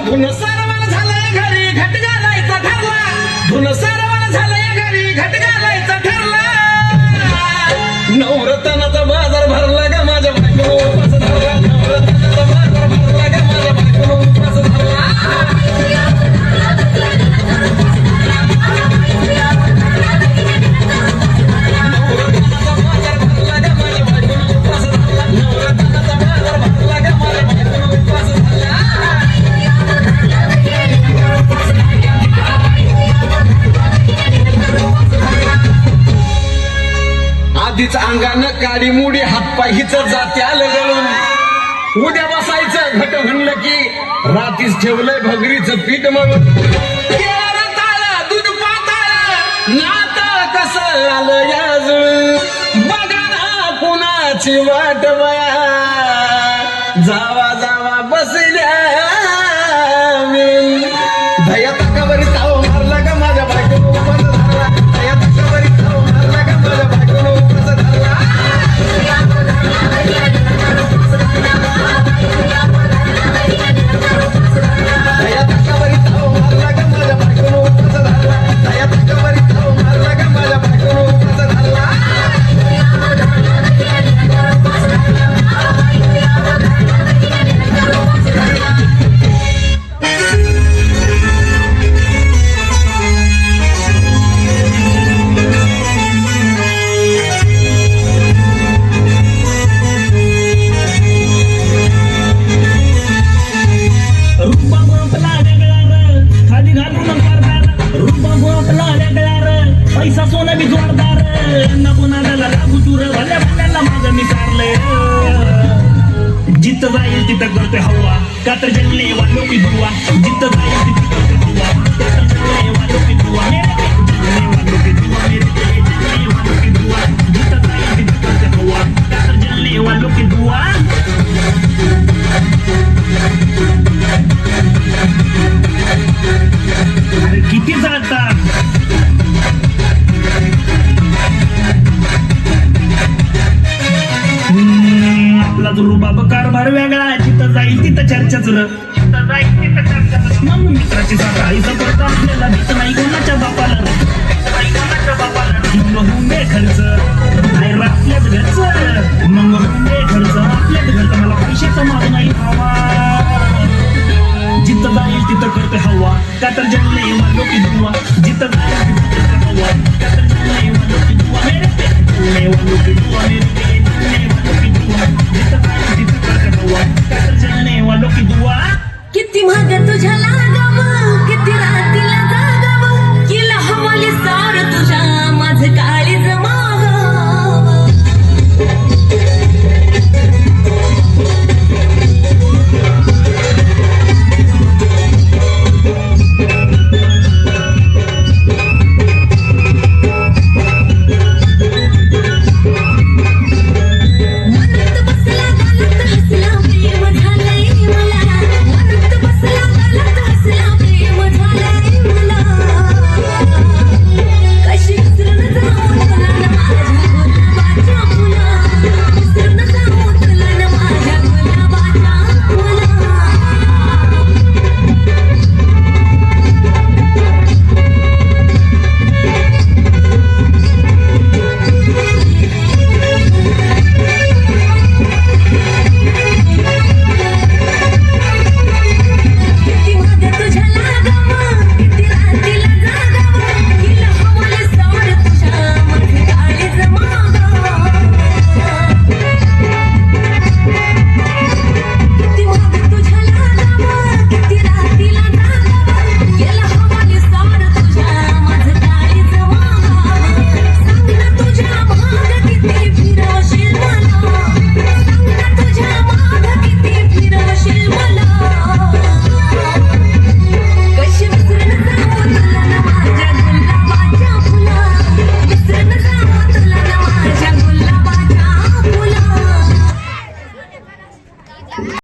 धुन सारवण झालंय घरी घट घालायचा ठरला धुन सारवण झालंय घरी घट घालायचा ठरला नवरत्नाचा बाजार भरला ग माझ्या बायकोनं उपास धरला नवरत्नाचा बाजार भरला ग माझ्या बायकोनं उपास धरला आधीच अंगानं काडी मुडी हातपाय हिच जाते आलं गळून उद्या बसायचं घट म्हणलं की रातीच ठेवलंय भगरीचं पीठ म्हणून दूध पाताळ नाता कसं आलं याजून बघा ना कुणाची वाट बया जावा जावा बसल्या दया तकावरी ताव मारला का माझ्या बायकोनं उपास धरला दया तकावरी ताव मारला का माझ्या बायकोनं उपास धरला दया तकावरी ताव मारला का माझ्या बायकोनं उपास धरला दया तकावरी ताव मारला का माझ्या बायकोनं उपास धरला पैसा सोनं बी जोरदार नको नादाला लागू दूर भल्या भल्याला माझं मी कारलंय जिथं जाईल तिथं करते हवा का तर जंगले वालो की दुआ जिथं जाईल तिथं करते हवा का तर जंगले वालो की दुआ जंगले वालो की दुआ मेरे जंगले वालो की दुआ जिथं जाईल तिथं करते हवा का तर जंगले वालो की दुआ अरे किती जातात आपला जो रुबाब कारभार वेगळा जिथं जाईल तिथं चर्चाच जिथं जाईल तिथं चर्चाच मग मित्राची साखा आईचा पडता आपल्याला भीत नाही कोणाच्या बापाला मग होऊन दे खर्च नाही आपल्याच घरचं मग होऊन दे खर्च आपल्याच घरचं मला पैशाचा माग नाही हवा जिथं जाईल तिथं करते हवा का तर जंगले वालो की दुआ जिथं जाईल तिथं करते हवा का तर जंगले वालो की दुआ मेरे जंगले वालो की दुआ मेरे किती महाग तुझ्या